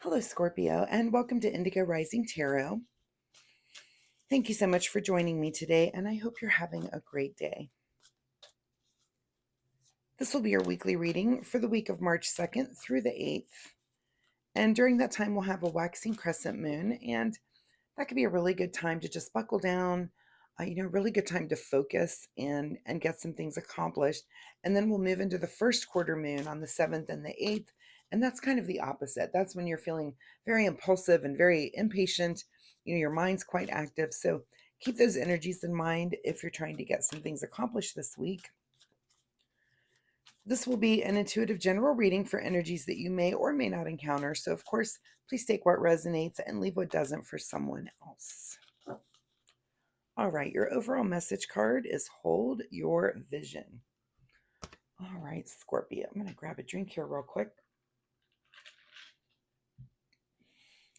Hello, Scorpio, and welcome to Indigo Rising Tarot. Thank you so much for joining me today, and I hope you're having a great day. This will be your weekly reading for the week of March 2nd through the 8th. And during that time, we'll have a waxing crescent moon, and that could be a really good time to just buckle down, really good time to focus and get some things accomplished. And then we'll move into the first quarter moon on the 7th and the 8th, and that's kind of the opposite. That's when you're feeling very impulsive and very impatient. Your mind's quite active. So keep those energies in mind if you're trying to get some things accomplished this week. This will be an intuitive general reading for energies that you may or may not encounter. So, of course, please take what resonates and leave what doesn't for someone else. All right, your overall message card is hold your vision. All right, Scorpio, I'm going to grab a drink here real quick.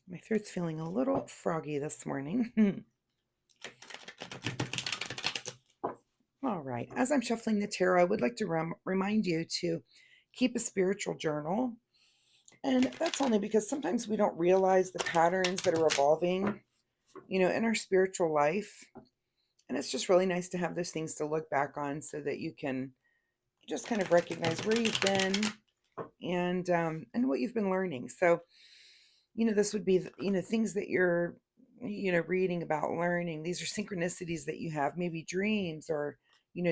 My throat's feeling a little froggy this morning. All right, as I'm shuffling the tarot, I would like to remind you to keep a spiritual journal. And that's only because sometimes we don't realize the patterns that are evolving, in our spiritual life. And it's just really nice to have those things to look back on so that you can just kind of recognize where you've been and what you've been learning. So, this would be, things that you're, reading about, learning. These are synchronicities that you have, maybe dreams or,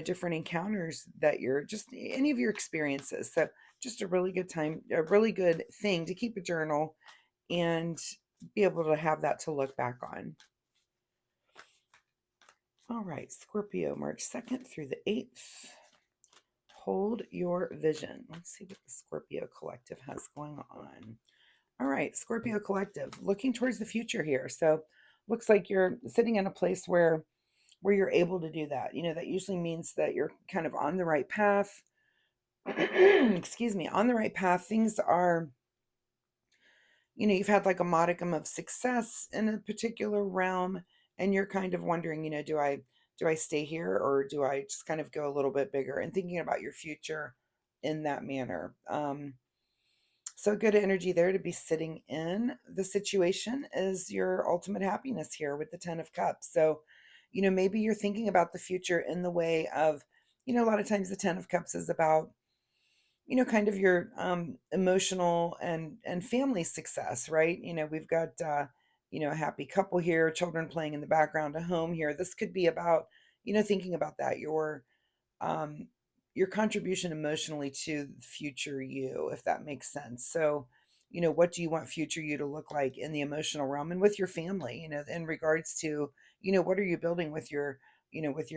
different encounters that you're just any of your experiences. So just a really good time, a really good thing to keep a journal and be able to have that to look back on. All right, Scorpio, March 2nd through the 8th. Hold your vision. Let's see what the Scorpio collective has going on. All right, Scorpio collective, looking towards the future here. So looks like you're sitting in a place where you're able to do that. That usually means that you're kind of on the right path. Excuse me, on the right path. Things are, you've had like a modicum of success in a particular realm, and you're kind of wondering, do I stay here or do I just kind of go a little bit bigger, and thinking about your future in that manner. So good energy there to be sitting in. The situation is your ultimate happiness here with the 10 of Cups. So, maybe you're thinking about the future in the way of, a lot of times the 10 of Cups is about, kind of your emotional and family success, right? We've got, a happy couple here, children playing in the background, a home here. This could be about, thinking about that, um, your contribution emotionally to future you, if that makes sense. So, what do you want future you to look like in the emotional realm and with your family, in regards to, what are you building with your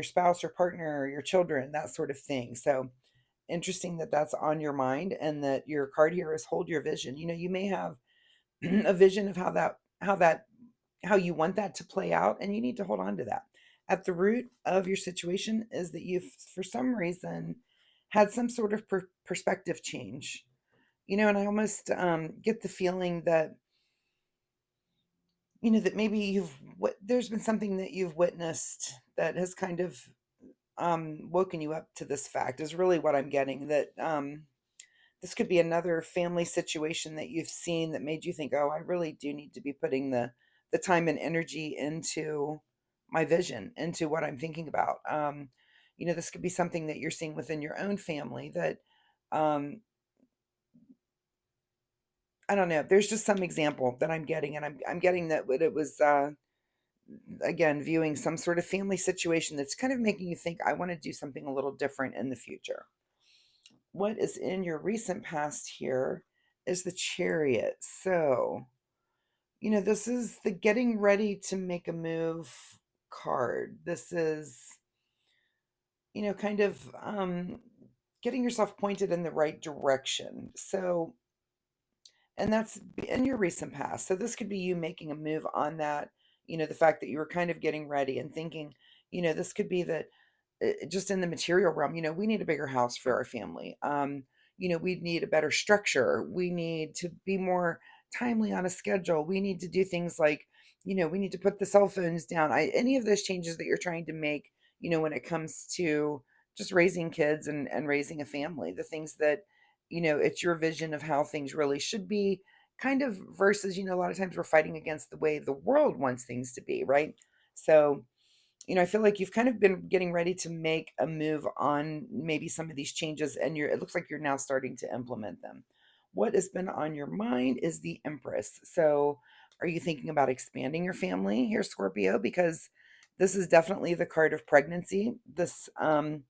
spouse or partner or your children, that sort of thing. So interesting that that's on your mind and that your card here is hold your vision. You may have a vision of how you want that to play out, and you need to hold on to that. At the root of your situation is that you've, for some reason, had some sort of perspective change. And I almost get the feeling that, that maybe there's been something that you've witnessed that has kind of woken you up to this fact, is really what I'm getting. That this could be another family situation that you've seen that made you think, oh, I really do need to be putting the time and energy into my vision, into what I'm thinking about. This could be something that you're seeing within your own family that, um, I don't know. There's just some example that I'm getting, and I'm getting that it was, again, viewing some sort of family situation that's kind of making you think, I want to do something a little different in the future. What is in your recent past here is the Chariot. So, this is the getting ready to make a move card. This is, kind of getting yourself pointed in the right direction. So, and that's in your recent past. So, this could be you making a move on that, the fact that you were kind of getting ready and thinking, this could be that just in the material realm, we need a bigger house for our family. We need a better structure. We need to be more timely on a schedule. We need to do things like, we need to put the cell phones down. Any of those changes that you're trying to make, when it comes to just raising kids and raising a family, the things that, it's your vision of how things really should be. kind of versus, a lot of times we're fighting against the way the world wants things to be, right? So, I feel like you've kind of been getting ready to make a move on maybe some of these changes, and it looks like you're now starting to implement them. What has been on your mind is the Empress. So, are you thinking about expanding your family here, Scorpio? Because this is definitely the card of pregnancy. And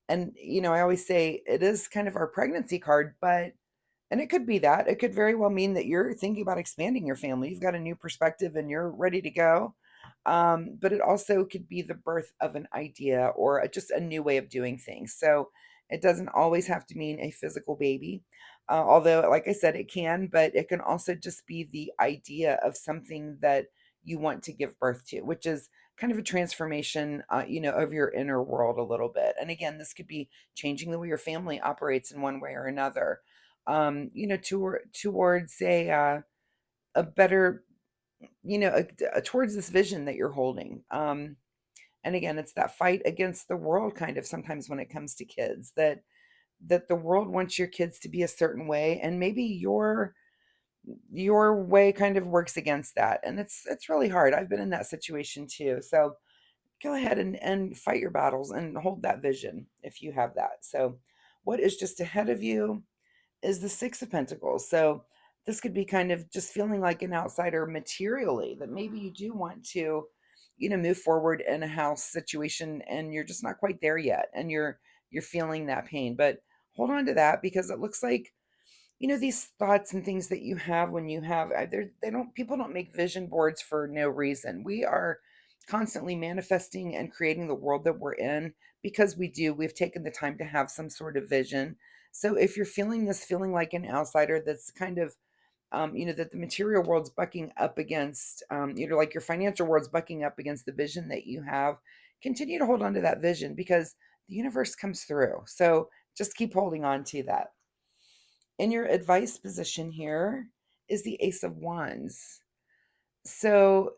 I always say it is kind of our pregnancy card, but and it could be that. It could very well mean that you're thinking about expanding your family. You've got a new perspective and you're ready to go. But it also could be the birth of an idea or just a new way of doing things. So it doesn't always have to mean a physical baby. Although, like I said, it can, but it can also just be the idea of something that you want to give birth to, which is kind of a transformation, of your inner world a little bit. And again, this could be changing the way your family operates in one way or another, towards a better, towards this vision that you're holding. And again, it's that fight against the world kind of sometimes when it comes to kids, that the world wants your kids to be a certain way, and maybe your way kind of works against that. And it's really hard. I've been in that situation too. So go ahead and fight your battles and hold that vision if you have that. So what is just ahead of you is the Six of Pentacles. So this could be kind of just feeling like an outsider materially, that maybe you do want to, move forward in a house situation and you're just not quite there yet, and you're feeling that pain. But hold on to that, because it looks like, these thoughts and things that you have when you have they don't people don't make vision boards for no reason. We are constantly manifesting and creating the world that we're in because we've taken the time to have some sort of vision. So if you're feeling this, feeling like an outsider, that's kind of, that the material world's bucking up against, like your financial world's bucking up against the vision that you have, continue to hold on to that vision, because the universe comes through. So just keep holding on to that. In your advice position here is the Ace of Wands. So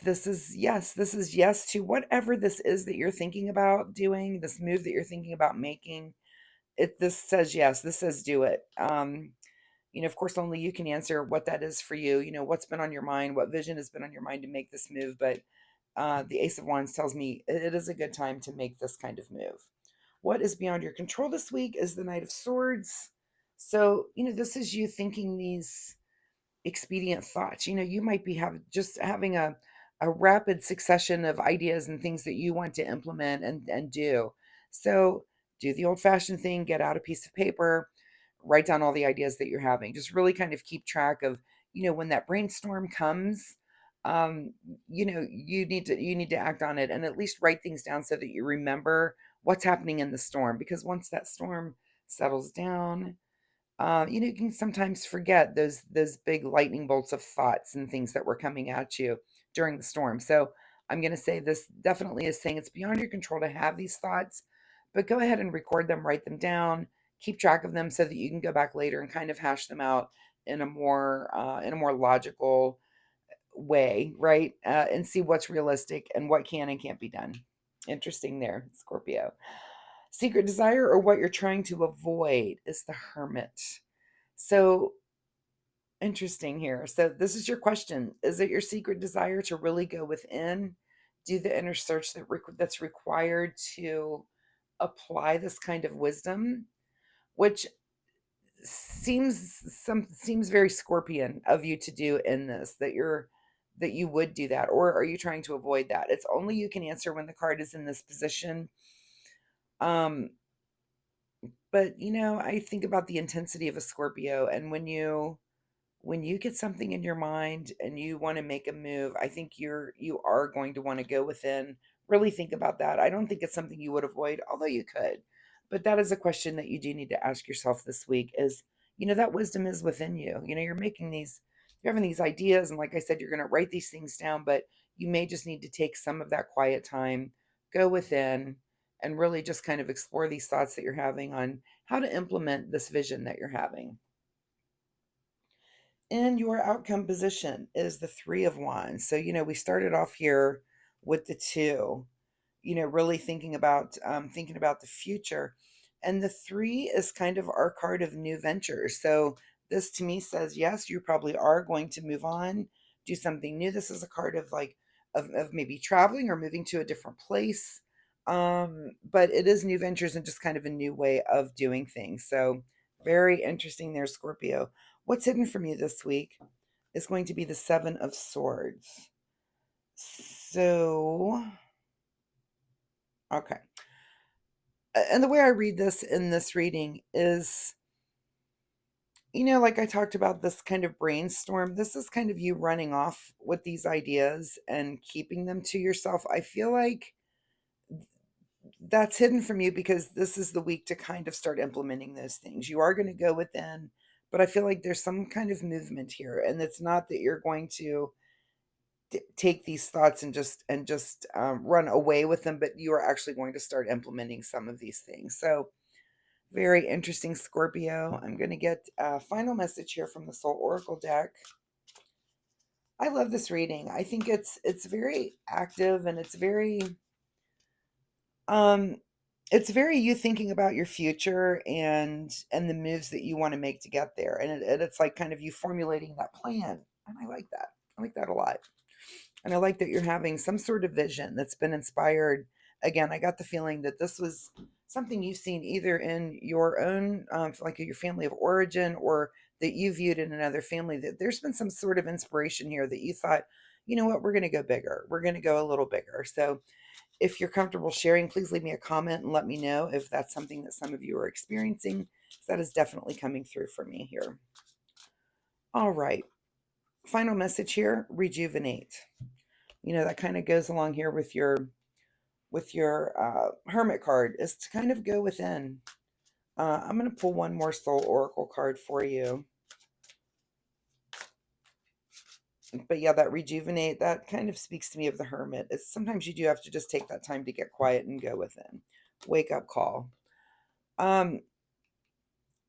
this is yes to whatever this is that you're thinking about doing, this move that you're thinking about making. This says yes, this says do it. Of course, only you can answer what that is for you. What's been on your mind, what vision has been on your mind to make this move. But the Ace of Wands tells me it is a good time to make this kind of move. What is beyond your control this week is the Knight of Swords. So, this is you thinking these expedient thoughts. You might be having a rapid succession of ideas and things that you want to implement and do. So, do the old-fashioned thing, get out a piece of paper, write down all the ideas that you're having. Just really kind of keep track of, when that brainstorm comes, um, you need to act on it, and at least write things down so that you remember what's happening in the storm. Because once that storm settles down, you can sometimes forget those big lightning bolts of thoughts and things that were coming at you during the storm. So I'm going to say this definitely is saying it's beyond your control to have these thoughts, but go ahead and record them, write them down, keep track of them so that you can go back later and kind of hash them out in a more logical way, right? And see what's realistic and what can and can't be done. Interesting there, Scorpio. Secret desire, or what you're trying to avoid, is the Hermit. So interesting here. So this is your question. Is it your secret desire to really go within, do the inner search that's required to apply this kind of wisdom, which seems very scorpion of you to do in this, that you would do that, or are you trying to avoid that? It's only you can answer when the card is in this position. Um but I think about the intensity of a Scorpio, and when you get something in your mind and you want to make a move, I think you are going to want to go within, really think about that. I don't think it's something you would avoid, although you could. But that is a question that you do need to ask yourself this week, is, that wisdom is within you. You're having these ideas, and like I said, you're going to write these things down, but you may just need to take some of that quiet time, go within, and really just kind of explore these thoughts that you're having on how to implement this vision that you're having. And your outcome position is the Three of Wands. So, we started off here with the two, really thinking about the future. And the three is kind of our card of new ventures. So this to me says, yes, you probably are going to move on, do something new. This is a card of like, of maybe traveling or moving to a different place. But it is new ventures and just kind of a new way of doing things. So very interesting there, Scorpio. What's hidden from you this week is going to be the Seven of Swords. So, okay. And the way I read this in this reading is, like I talked about this kind of brainstorm, this is kind of you running off with these ideas and keeping them to yourself. I feel like that's hidden from you because this is the week to kind of start implementing those things. You are going to go within, but I feel like there's some kind of movement here, and it's not that you're going to take these thoughts and just run away with them, but you are actually going to start implementing some of these things. So very interesting, Scorpio. I'm going to get a final message here from the Soul Oracle deck. I love this reading. I think it's very active, and um it's very you thinking about your future and the moves that you want to make to get there. And it's like kind of you formulating that plan. And I like that. I like that a lot. And I like that you're having some sort of vision that's been inspired. Again, I got the feeling that this was something you've seen either in your own, like your family of origin, or that you viewed in another family, that there's been some sort of inspiration here that you thought, you know what, we're going to go bigger. We're going to go a little bigger. So if you're comfortable sharing, please leave me a comment and let me know if that's something that some of you are experiencing. That is definitely coming through for me here. All right. Final message here, rejuvenate. That kind of goes along here with your hermit card, is to kind of go within. I'm going to pull one more soul oracle card for you. But yeah, that rejuvenate, that kind of speaks to me of the hermit. It's sometimes you do have to just take that time to get quiet and go within. Wake up call. Um,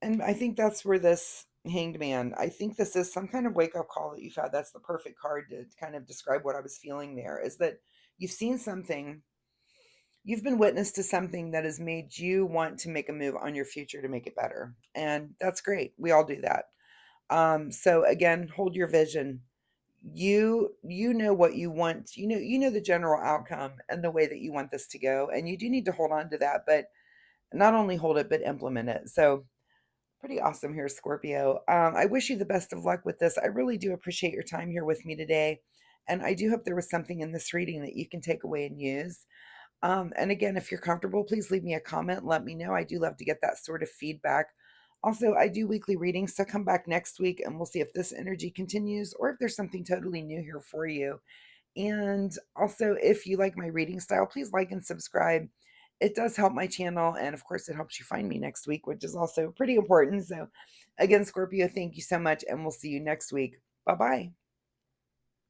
and I think that's where this hanged man, I think this is some kind of wake up call that you've had. That's the perfect card to kind of describe what I was feeling there, is that you've seen something, you've been witness to something that has made you want to make a move on your future to make it better. And that's great. We all do that. So again, hold your vision. You know what you want. You know the general outcome and the way that you want this to go. And you do need to hold on to that, but not only hold it, but implement it. So pretty awesome here, Scorpio. I wish you the best of luck with this. I really do appreciate your time here with me today. And I do hope there was something in this reading that you can take away and use. And again, if you're comfortable, please leave me a comment. Let me know. I do love to get that sort of feedback. Also, I do weekly readings, so come back next week and we'll see if this energy continues or if there's something totally new here for you. And also, if you like my reading style, please like and subscribe. It does help my channel. And of course, it helps you find me next week, which is also pretty important. So, again, Scorpio, thank you so much. And we'll see you next week. Bye bye.